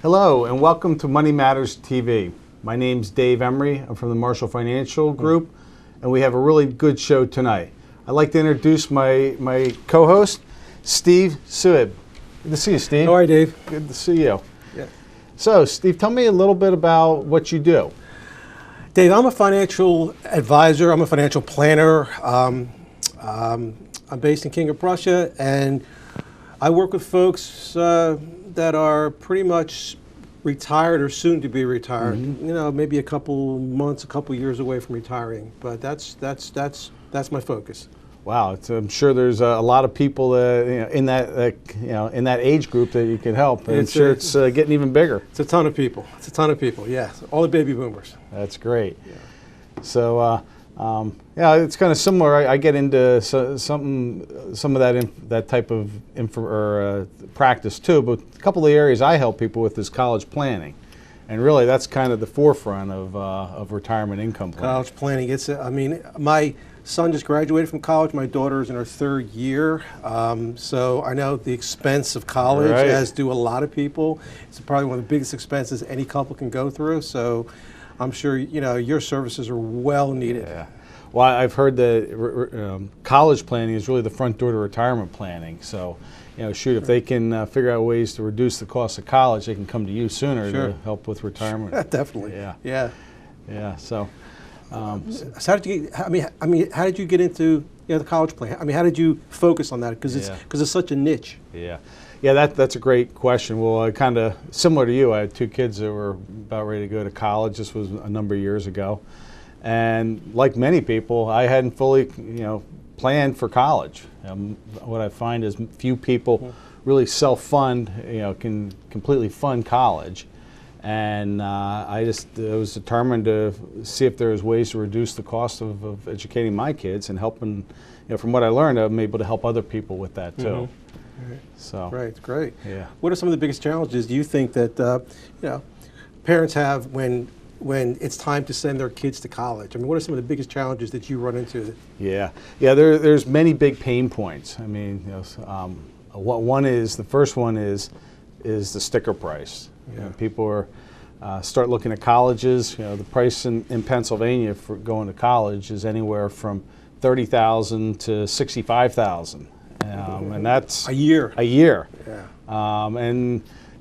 Hello and welcome to Money Matters TV. My name's Dave Emery. I'm from the Marshall Financial Group, and we have a really good show tonight. I'd like to introduce my co-host, Steve Suib. Good to see you, Steve. How are you, Dave? Good to see you. Yeah. So, Steve, tell me a little bit about what you do. Dave, I'm a financial advisor. I'm a financial planner. I'm based in King of Prussia, and I work with folks that are pretty much retired or soon to be retired. Mm-hmm. You know, maybe a couple months, a couple years away from retiring. But that's my focus. Wow, I'm sure there's a lot of people that, in that age group that you can help. And I'm sure it's getting even bigger. It's a ton of people. It's a ton of people. Yeah, all the baby boomers. That's great. Yeah. So, yeah, it's kind of similar. I get into some of that type of practice too. But a couple of the areas I help people with is college planning, and really that's kind of the forefront of retirement income planning. College planning. I mean, my son just graduated from college. My daughter is in her third year. So I know the expense of college, right, as do a lot of people. It's probably one of the biggest expenses any couple can go through. So I'm sure your services are well needed. Yeah. Well, I've heard that college planning is really the front door to retirement planning. So, shoot, if they can figure out ways to reduce the cost of college, they can come to you sooner to help with retirement. Definitely. Yeah. Yeah. Yeah. So, so how did you? I mean, how did you get into the college plan? I mean, how did you focus on that? Because it's such a niche. Yeah. Yeah, that's a great question. Well, kind of similar to you, I had two kids that were about ready to go to college. This was a number of years ago. And like many people, I hadn't fully, planned for college. What I find is few people really self-fund, can completely fund college. And I was determined to see if there was ways to reduce the cost of educating my kids and helping, from what I learned, I'm able to help other people with that too. Mm-hmm. Right. So. Right, great. Yeah. What are some of the biggest challenges do you think that parents have when it's time to send their kids to college? I mean, what are some of the biggest challenges that you run into? Yeah. There's many big pain points. I mean, the first one is the sticker price. Yeah. People start looking at colleges. The price in Pennsylvania for going to college is anywhere from $30,000 to $65,000. And that's a year. A year. Yeah.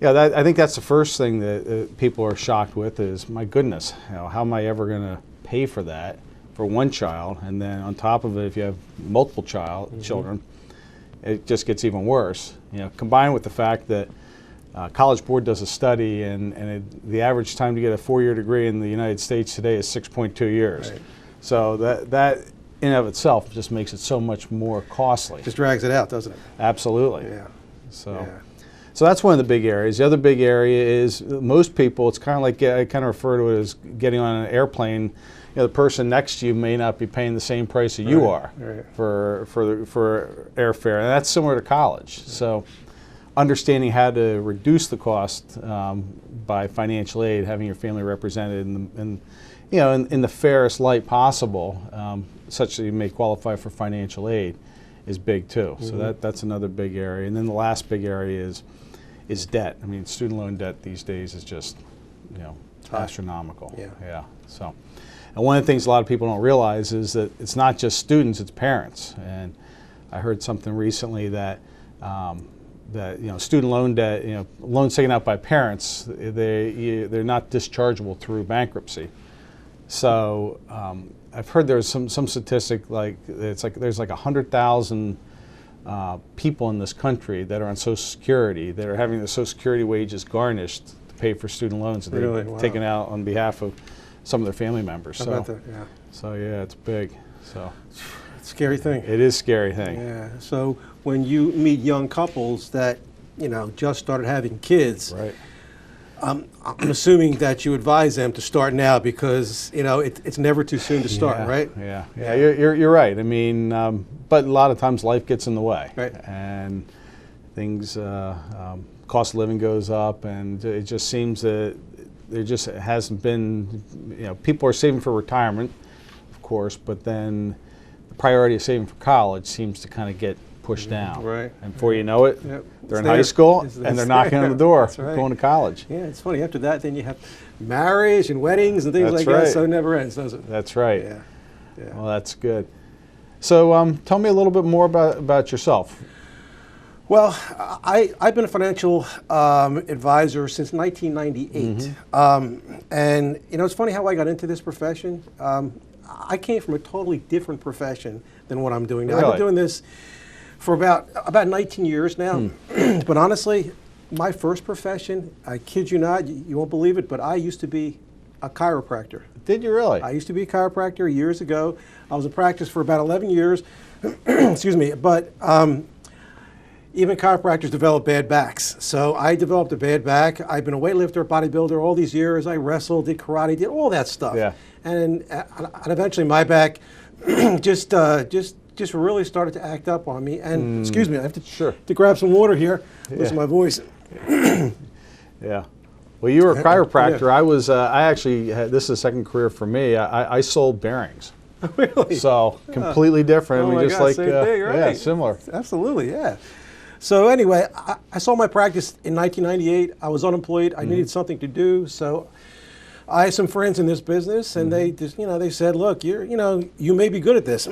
I think that's the first thing that people are shocked with is, my goodness, how am I ever going to pay for that for one child? And then on top of it, if you have multiple children, it just gets even worse. Combined with the fact that College Board does a study, and the average time to get a 4-year degree in the United States today is 6.2 years. Right. So that in and of itself just makes it so much more costly. Just drags it out, doesn't it? Absolutely. Yeah. So that's one of the big areas. The other big area is most people, it's kind of like, I kind of refer to it as getting on an airplane. The person next to you may not be paying the same price that you are for airfare, and that's similar to college. So understanding how to reduce the cost by financial aid, having your family represented in the fairest light possible, such that you may qualify for financial aid, is big too. Mm-hmm. So that's another big area. And then the last big area is debt. I mean, student loan debt these days is just astronomical. Yeah. So, and one of the things a lot of people don't realize is that it's not just students, it's parents. And I heard something recently that student loan debt, loans taken out by parents, they're not dischargeable through bankruptcy. So I've heard there's some statistic there's like 100,000 people in this country that are on Social Security that are having their Social Security wages garnished to pay for student loans that they've taken out on behalf of some of their family members. How about that? Yeah. So yeah, it's big. So it's a scary thing. It is a scary thing. Yeah. So when you meet young couples that just started having kids, right? I'm assuming that you advise them to start now because it's never too soon to start, right? Yeah. You're right. I mean, but a lot of times life gets in the way, right? And things, cost of living goes up, and it just seems that there just hasn't been. People are saving for retirement, of course, but then the priority of saving for college seems to kind of get pushed down. Right. And before you know it, Yep. they're in It's high there. school It's and they're there. knocking on the door, That's right. going to college. Yeah, it's funny. After that, then you have marriage and weddings and things That's like right. that, so it never ends, does it? That's right. Yeah. Yeah. Well, that's good. So tell me a little bit more about yourself. Well, I've been a financial advisor since 1998. And, you know, it's funny how I got into this profession. I came from a totally different profession than what I'm doing now. Really? I've been doing this for about 19 years now. But honestly, my first profession, I kid you not, you won't believe it, but I used to be a chiropractor. Did you really? I used to be a chiropractor years ago. I was in practice for about 11 years. Excuse me. But even chiropractors develop bad backs. So I developed a bad back. I've been a weightlifter, bodybuilder all these years. I wrestled, did karate, did all that stuff. Yeah. And eventually my back just really started to act up on me. And excuse me, I have to grab some water here. Listen to my voice. Yeah. Well, you were a chiropractor. I actually had, this is a second career for me. I sold bearings. Really? So completely different. Oh We my just God, like same thing, right? yeah, similar. Absolutely, yeah. So anyway, I sold my practice in 1998. I was unemployed. I needed something to do. So I had some friends in this business, and they just, they said, "Look, you may be good at this.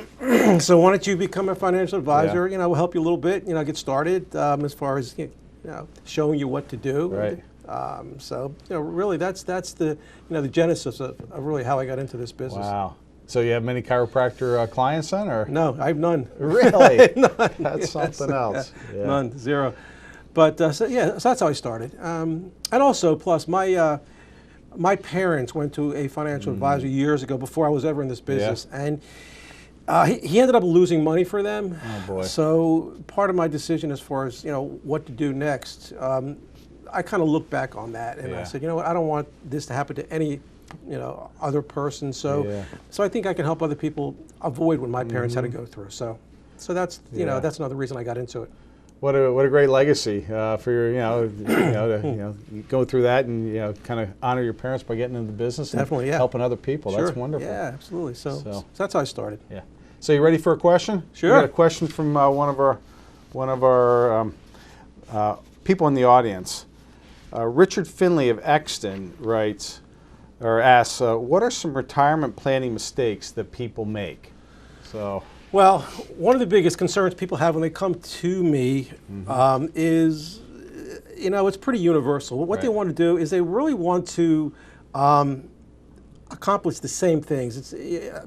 So why don't you become a financial advisor? Yeah. we'll help you a little bit. Get started as far as showing you what to do." Right. So really, that's the the genesis of really how I got into this business. Wow. So you have many chiropractor clients then, or? No, I have none. Really? None. That's something else. Yeah. None, zero. But so that's how I started. And also, plus my parents went to a financial advisor years ago before I was ever in this business, and he ended up losing money for them. Oh boy. So part of my decision as far as what to do next, I kind of looked back on that and I said, what, I don't want this to happen to any other person. So so I think I can help other people avoid what my parents had to go through. So that's that's another reason I got into it. What a great legacy for your to go through that and kind of honor your parents by getting into the business. Definitely, and helping other people. Sure. That's wonderful. Yeah, absolutely. So that's how I started. Yeah. So you ready for a question? Sure. We got a question from one of our people in the audience. Richard Finley of Exton writes or asks, what are some retirement planning mistakes that people make? So. Well, one of the biggest concerns people have when they come to me is, it's pretty universal. What they want to do is they really want to accomplish the same things. It's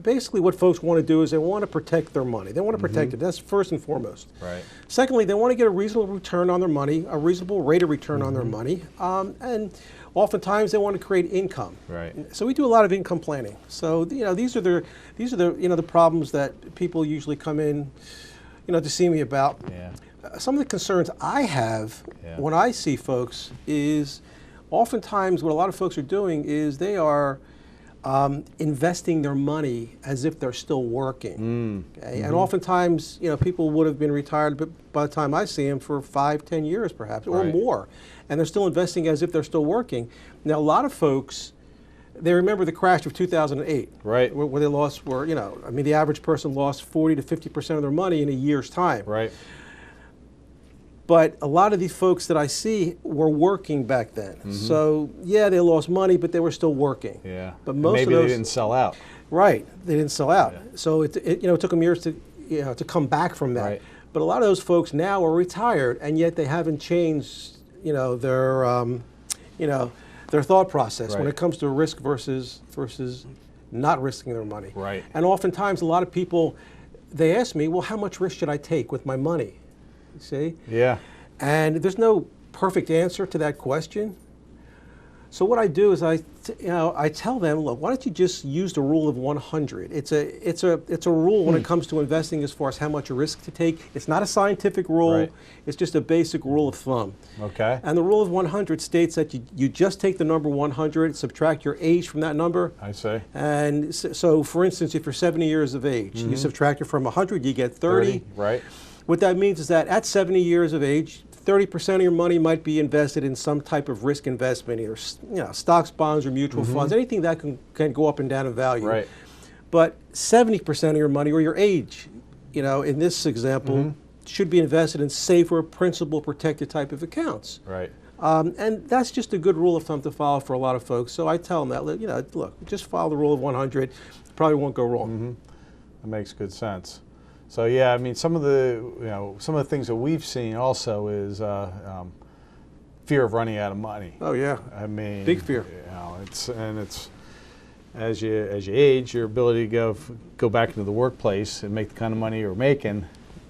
basically what folks want to do is they want to protect their money. They want to protect it. That's first and foremost. Right. Secondly, they want to get a reasonable return on their money, a reasonable rate of return on their money, and oftentimes they want to create income. Right. So we do a lot of income planning. So these are the problems that people usually come in, to see me about. Yeah. Some of the concerns I have when I see folks is oftentimes what a lot of folks are doing is they are investing their money as if they're still working. Okay? And oftentimes, people would have been retired by the time I see them for 5, 10 years perhaps, or more. And they're still investing as if they're still working. Now, a lot of folks, they remember the crash of 2008. Right. Where they lost, the average person lost 40 to 50% of their money in a year's time. Right. But a lot of these folks that I see were working back then. So yeah, they lost money, but they were still working. Yeah. But most maybe of those, they didn't sell out. Right, they didn't sell out. Yeah. So it took them years to come back from that. Right. But a lot of those folks now are retired, and yet they haven't changed their thought process when it comes to risk versus not risking their money. Right. And oftentimes a lot of people, they ask me, well, how much risk should I take with my money? You see? Yeah. And there's no perfect answer to that question. So what I do is I tell them, look, why don't you just use the rule of 100? It's a rule when it comes to investing as far as how much risk to take. It's not a scientific rule. Right. It's just a basic rule of thumb. Okay. And the rule of 100 states that you just take the number 100, subtract your age from that number. I see. And so for instance, if you're 70 years of age, you subtract it from 100, you get 30. Right. What that means is that at 70 years of age, 30% of your money might be invested in some type of risk investment, either stocks, bonds, or mutual funds, anything that can go up and down in value. Right. But 70% of your money, or your age, in this example, should be invested in safer, principal protected type of accounts. Right. And that's just a good rule of thumb to follow for a lot of folks. So I tell them that, you know, look, just follow the rule of 100. Probably won't go wrong. Mm-hmm. That makes good sense. So yeah, I mean, some of the things that we've seen also is fear of running out of money. Oh yeah. I mean, big fear. You know, it's as you age, your ability to go back into the workplace and make the kind of money you're making.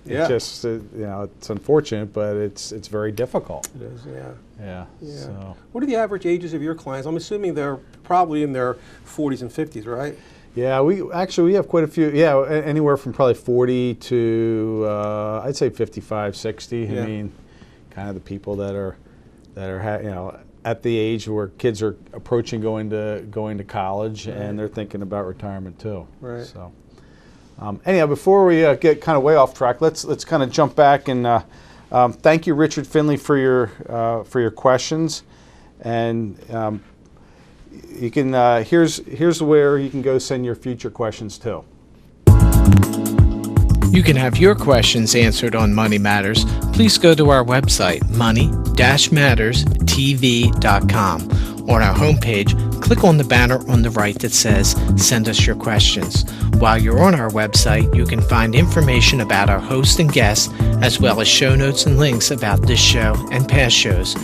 Yeah. It's just you know, it's unfortunate, but it's very difficult. It is. Yeah. Yeah. Yeah. So. What are the average ages of your clients? I'm assuming they're probably in their 40s and 50s, right? Yeah, we have quite a few. Yeah, anywhere from probably 40 to I'd say 55, 60. Yeah. I mean, kind of the people that are you know, at the age where kids are approaching going to college, right. and they're thinking about retirement too. Right. So, anyhow, before we get kind of way off track, let's kind of jump back and thank you, Richard Finley, for your questions, and you can here's where you can go send your future questions to. You can have your questions answered on Money Matters. Please go to our website, money-matterstv.com. On our homepage, click on the banner on the right that says Send Us Your Questions. While you're on our website, you can find information about our host and guests, as well as show notes and links about this show and past shows.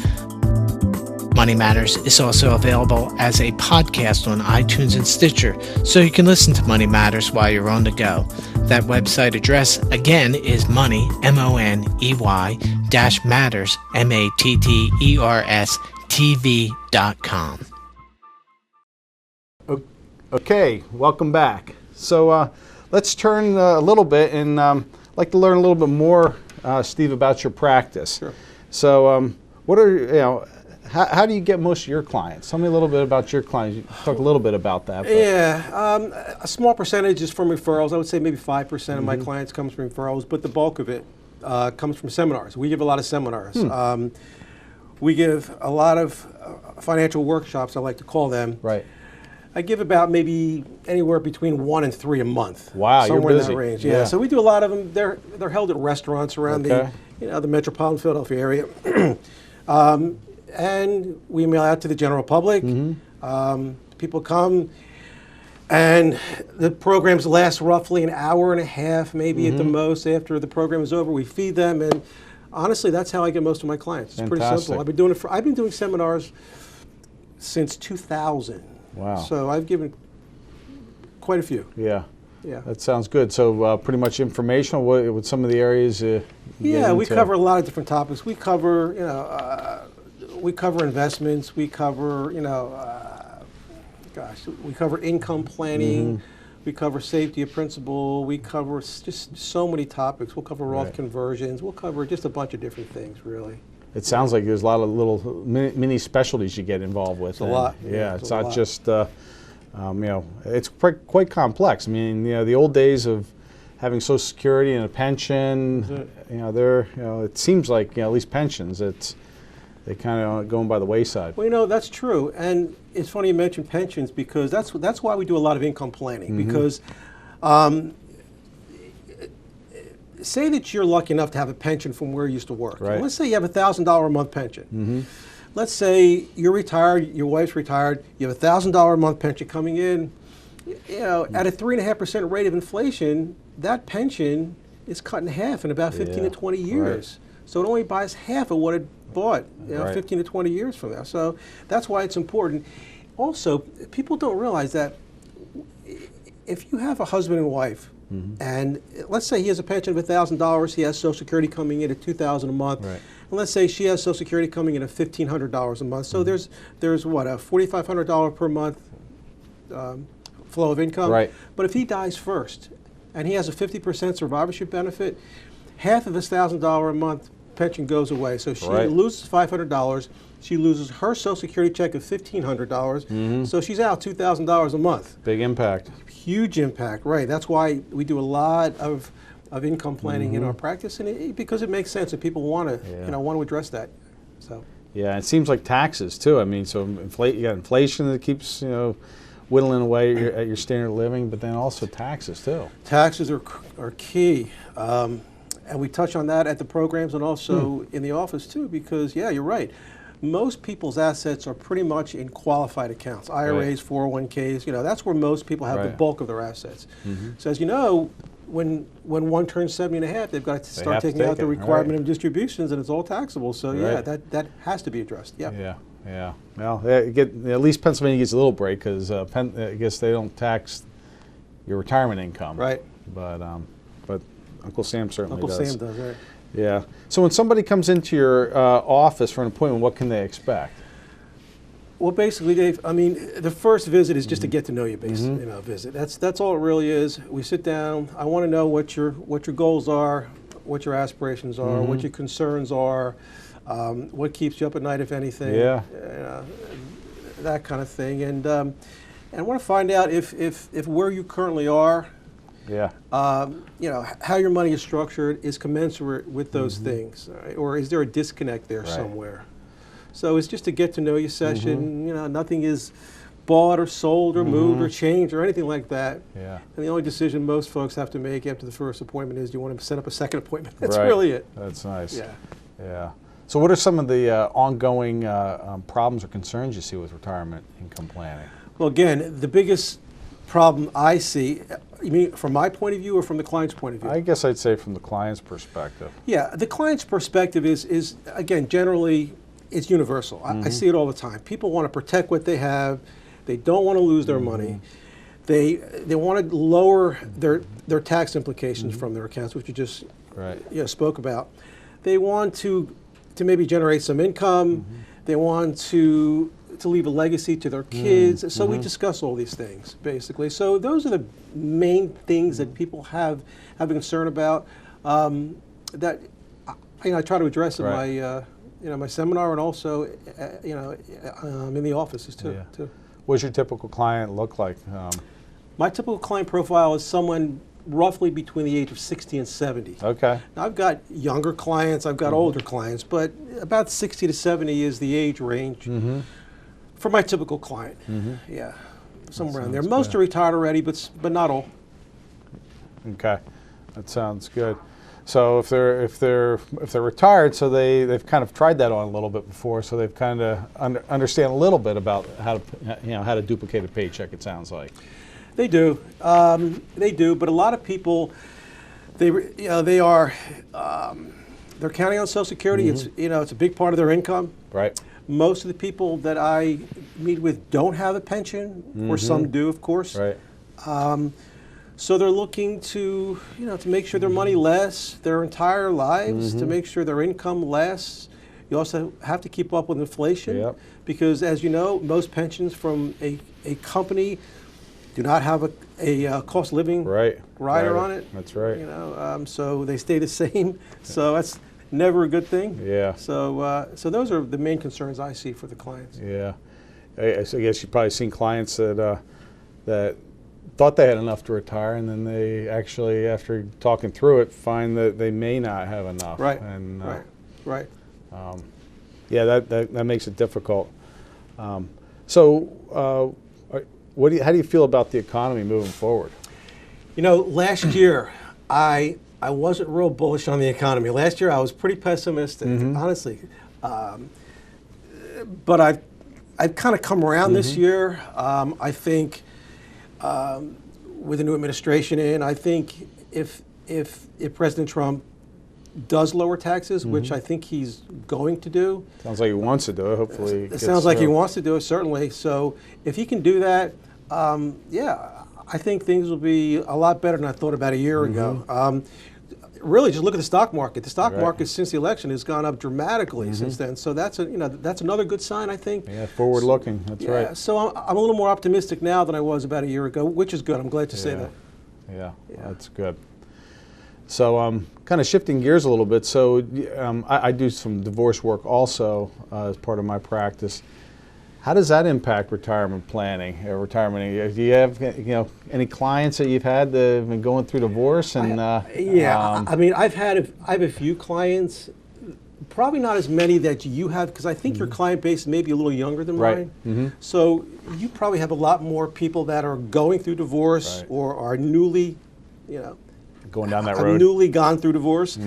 Money Matters is also available as a podcast on iTunes and Stitcher, so you can listen to Money Matters while you're on the go. That website address, again, is money, M-O-N-E-Y, -matters, M-A-T-T-E-R-S, TV.com. Okay, welcome back. So let's turn a little bit, and I'd like to learn a little bit more, Steve, about your practice. Sure. So what are, you know, how do you get most of your clients? Tell me a little bit about your clients. You talk a little bit about that. But. Yeah, a small percentage is from referrals. I would say maybe 5% of my clients comes from referrals, but the bulk of it comes from seminars. We give a lot of seminars. We give a lot of financial workshops, I like to call them. Right. I give about maybe anywhere between 1 and 3 a month. Wow, somewhere you're busy. in that range. Yeah. So we do a lot of them. They're held at restaurants around the metropolitan Philadelphia area. And we mail out to the general public. People come, and the programs last roughly an hour and a half, maybe at the most. After the program is over, we feed them, and honestly, that's how I get most of my clients. It's pretty simple. I've been doing seminars since 2000. Wow. So I've given quite a few. Yeah. Yeah. That sounds good. So pretty much informational. What some of the areas? Yeah, we cover a lot of different topics. We cover, we cover investments. We cover, we cover income planning. We cover safety of principal. We cover just so many topics. We'll cover Roth conversions. We'll cover just a bunch of different things, really. It sounds like there's a lot of little mini specialties you get involved with. It's a lot. Yeah, it's not just, it's quite complex. I mean, the old days of having Social Security and a pension, it seems like, at least pensions, they kind of going by the wayside. Well, that's true, and it's funny you mentioned pensions, because that's why we do a lot of income planning. Because say that you're lucky enough to have a pension from where you used to work. Right. And let's say you have a $1,000 a month pension. Let's say you're retired, your wife's retired, you have a $1,000 a month pension coming in. At a 3.5% rate of inflation, that pension is cut in half in about 15 to 20 years. Right. So it only buys half of what it bought 15 to 20 years from now. So that's why it's important. Also, people don't realize that if you have a husband and wife, and let's say he has a pension of $1,000, he has Social Security coming in at $2,000 a month, and let's say she has Social Security coming in at $1,500 a month. So there's what, a $4,500 per month flow of income. Right. But if he dies first, and he has a 50% survivorship benefit, half of his $1,000 a month pension goes away. So she loses $500. She loses her Social Security check of $1,500. So she's out $2,000 a month. Big impact. Huge impact, right? That's why we do a lot of income planning in our practice, and because it makes sense that people want to, want to address that. So. Yeah, it seems like taxes too. I mean, so you got inflation that keeps whittling away at your standard of living, but then also taxes too. Taxes are key. And we touch on that at the programs and also in the office too, because yeah, you're right. Most people's assets are pretty much in qualified accounts, IRAs, 401ks, that's where most people have the bulk of their assets. So as you know, when one turns 70 and a half, they've got to start taking out the requirement of distributions, and it's all taxable. So yeah, that has to be addressed. Yeah. Yeah. Well, at least Pennsylvania gets a little break because I guess they don't tax your retirement income. Right. But Uncle Sam certainly does. Uncle Sam does, right. Yeah. So when somebody comes into your office for an appointment, what can they expect? Well, basically, Dave, I mean, the first visit is just to get to know you, visit. That's all it really is. We sit down. I want to know what your goals are, what your aspirations are, what your concerns are, what keeps you up at night, if anything. Yeah. That kind of thing, and I want to find out if where you currently are. Yeah. How your money is structured is commensurate with those things, right? Or is there a disconnect there somewhere? So it's just a get to know you session. Nothing is bought or sold or moved or changed or anything like that. Yeah. And the only decision most folks have to make after the first appointment is, do you want to set up a second appointment? That's really it. That's nice. Yeah. Yeah. So what are some of the ongoing problems or concerns you see with retirement income planning? Well, again, the biggest problem I see, you mean from my point of view or from the client's point of view? I guess I'd say from the client's perspective. Yeah, the client's perspective is again, generally, it's universal. I see it all the time. People want to protect what they have. They don't want to lose their money. They want to lower their tax implications from their accounts, which you just spoke about. They want to maybe generate some income. They want to leave a legacy to their kids. So we discuss all these things, basically. So those are the main things that people have a concern about that I try to address in my seminar and also in the offices too. What does your typical client look like? My typical client profile is someone roughly between the age of 60 and 70. Okay. Now, I've got younger clients, I've got older clients, but about 60 to 70 is the age range for my typical client. Yeah, somewhere around there. Most are retired already, but not all. Okay, that sounds good. So if they're retired, so they've kind of tried that on a little bit before, so they've kind of understand a little bit about how to duplicate a paycheck. It sounds like. They do, but a lot of people, they're counting on Social Security. It's a big part of their income. Right. Most of the people that I meet with don't have a pension, or some do, of course. Right. So they're looking to make sure their money lasts their entire lives, to make sure their income lasts. You also have to keep up with inflation, because as you know, most pensions from a company do not have a cost of living rider on it. That's right. So they stay the same. So that's never a good thing. Yeah. So those are the main concerns I see for the clients. Yeah. I guess you've probably seen clients that thought they had enough to retire, and then they actually, after talking through it, find that they may not have enough. Right. And, right. Yeah, that makes it difficult. So how do you feel about the economy moving forward? Last year, I wasn't real bullish on the economy. Last year, I was pretty pessimistic, honestly. But I've kind of come around this year. I think with the new administration in, I think if President Trump does lower taxes, which I think he's going to do. Sounds like he wants to do it. Hopefully, it sounds like he wants to do it, certainly. So if he can do that, I think things will be a lot better than I thought about a year ago. Really, just look at the stock market. The stock market since the election has gone up dramatically since then. So that's another good sign, I think. Yeah, forward looking. That's right. So I'm a little more optimistic now than I was about a year ago, which is good. I'm glad to say that. Yeah, that's good. So kind of shifting gears a little bit. So I do some divorce work also as part of my practice. How does that impact retirement planning? Do you have any clients that you've had that have been going through divorce? And I mean, I have a few clients, probably not as many that you have, because I think your client base may be a little younger than mine. So you probably have a lot more people that are going through divorce or are newly, going down that I've road. newly gone through divorce.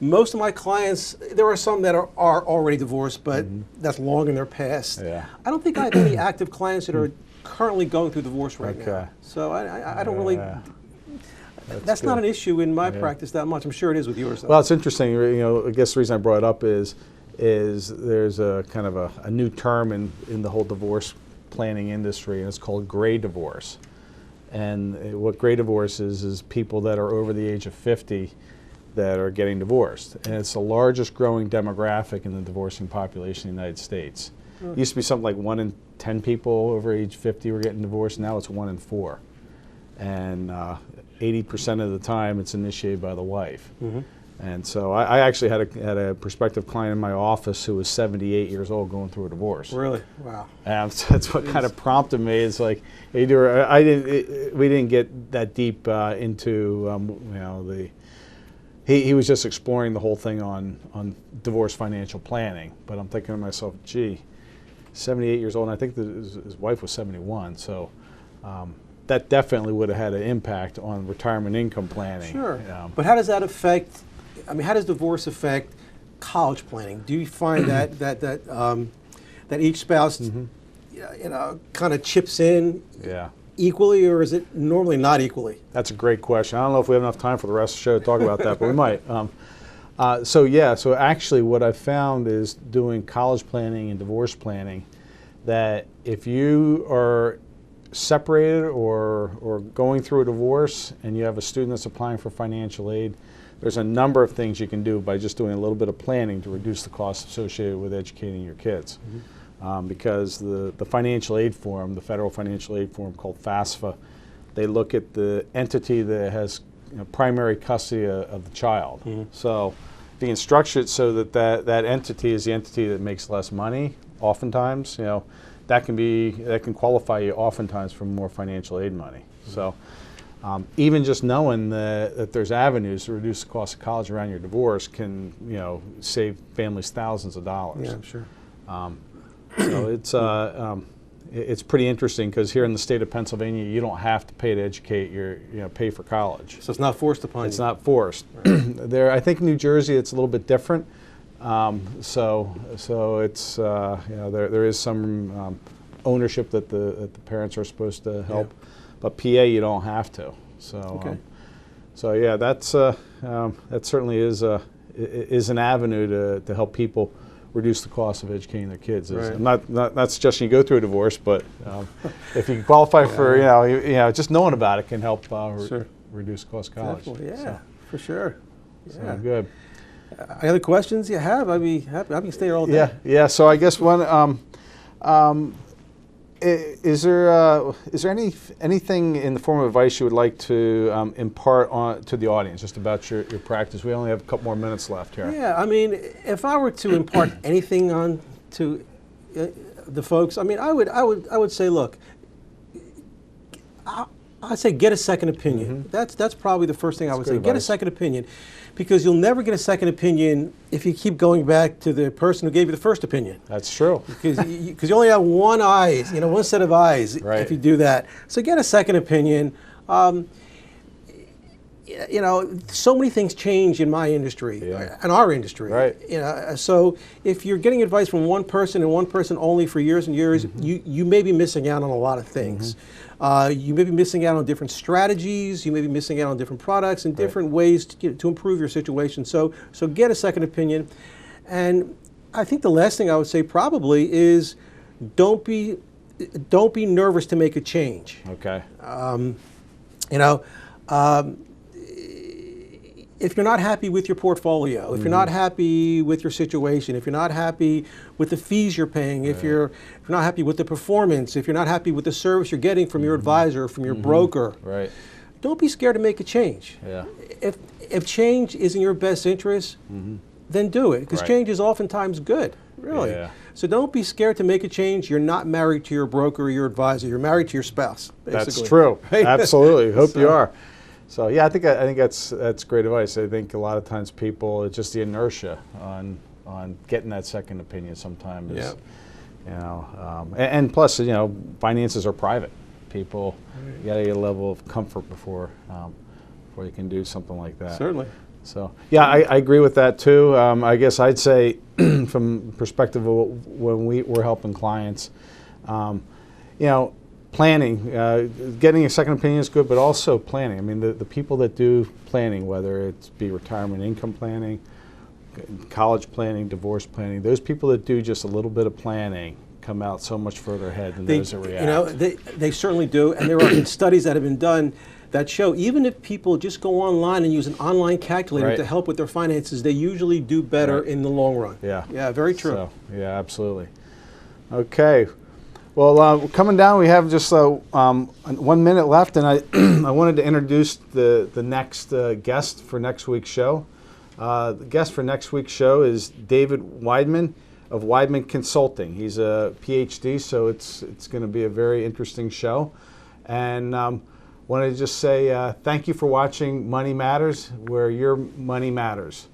Most of my clients, there are some that are already divorced, but that's long in their past. Yeah. I don't think I have any active clients that are currently going through divorce right Okay. now. So I don't really. Yeah. That's not good. an issue in my practice that much. I'm sure it is with yours, though. Well, it's interesting. I guess the reason I brought it up is there's a kind of a new term in the whole divorce planning industry, and it's called gray divorce. And what gray divorce is people that are over the age of 50 that are getting divorced. And it's the largest growing demographic in the divorcing population in the United States. It used to be something like 1 in 10 people over age 50 were getting divorced. Now it's 1 in 4. And 80% of the time it's initiated by the wife. And so I actually had a prospective client in my office who was 78 years old going through a divorce. Really? Wow. And that's what kind of prompted me. It's like, hey, we didn't get that deep into he was just exploring the whole thing on divorce financial planning. But I'm thinking to myself, gee, 78 years old, and I think his wife was 71. So that definitely would have had an impact on retirement income planning. Sure. But how does that affect? I mean, how does divorce affect college planning? Do you find that each spouse, kind of chips in Yeah. equally, or is it normally not equally? That's a great question. I don't know if we have enough time for the rest of the show to talk about that, but we might. So actually what I've found is doing college planning and divorce planning, that if you are separated or going through a divorce and you have a student that's applying for financial aid, there's a number of things you can do by just doing a little bit of planning to reduce the costs associated with educating your kids. Because the financial aid form, the federal financial aid form called FAFSA, they look at the entity that has primary custody of the child. So if you can structure it so that entity is the entity that makes less money, oftentimes, that can qualify you oftentimes for more financial aid money. So even just knowing that there's avenues to reduce the cost of college around your divorce can save families thousands of dollars. Yeah, I'm sure. So it's pretty interesting because here in the state of Pennsylvania, you don't have to pay to educate pay for college. So it's not forced upon you. It's not forced. There, I think in New Jersey it's a little bit different. So it's there is some ownership that the parents are supposed to help, but PA you don't have to. So that certainly is an avenue to help people reduce the cost of educating their kids. Right. I'm not suggesting you go through a divorce, but if you can qualify for just knowing about it can help reduce the cost of college. Definitely, yeah, So, for sure. so good. Any other questions you have? I'd be happy. I can stay here all day. Yeah. So I guess one. Is there anything in the form of advice you would like to impart to the audience just about your practice? We only have a couple more minutes left here. Yeah, I mean, if I were to impart anything on to the folks, I mean, I would say, look, I'd say get a second opinion. That's probably the first thing I would say. Get a second opinion, because you'll never get a second opinion if you keep going back to the person who gave you the first opinion. That's true. Because you only have one set of eyes if you do that. So get a second opinion. So many things change in my industry, in our industry. Right. So if you're getting advice from one person and one person only for years and years, you may be missing out on a lot of things. You may be missing out on different strategies. You may be missing out on different products and different ways to improve your situation. So get a second opinion. And I think the last thing I would say probably is don't be nervous to make a change. Okay. If you're not happy with your portfolio, if you're not happy with your situation, if you're not happy with the fees you're paying, if you're not happy with the performance, if you're not happy with the service you're getting from your advisor, from your broker, don't be scared to make a change. Yeah. If change is in your best interest, then do it, because change is oftentimes good, really. Yeah. So don't be scared to make a change. You're not married to your broker or your advisor. You're married to your spouse, basically. That's true. Absolutely. Hope you are. So yeah, I think that's great advice. I think a lot of times people, it's just the inertia on getting that second opinion sometimes. And plus, finances are private. People, you got to get a level of comfort before before you can do something like that. Certainly. So yeah, I agree with that too. I guess I'd say from perspective of when we're helping clients, you know, planning, getting a second opinion is good, but also planning. I mean, the people that do planning, whether it's be retirement income planning, college planning, divorce planning, those people that do just a little bit of planning come out so much further ahead than those that react. You know, they certainly do, and there are studies that have been done that show even if people just go online and use an online calculator to help with their finances, they usually do better in the long run. Yeah. Yeah, very true. So, yeah, absolutely. Okay. Well, coming down, we have just 1 minute left, and I I wanted to introduce the next guest for next week's show. The guest for next week's show is David Weidman of Weidman Consulting. He's a PhD, so it's going to be a very interesting show. And wanted to just say thank you for watching Money Matters, where your money matters.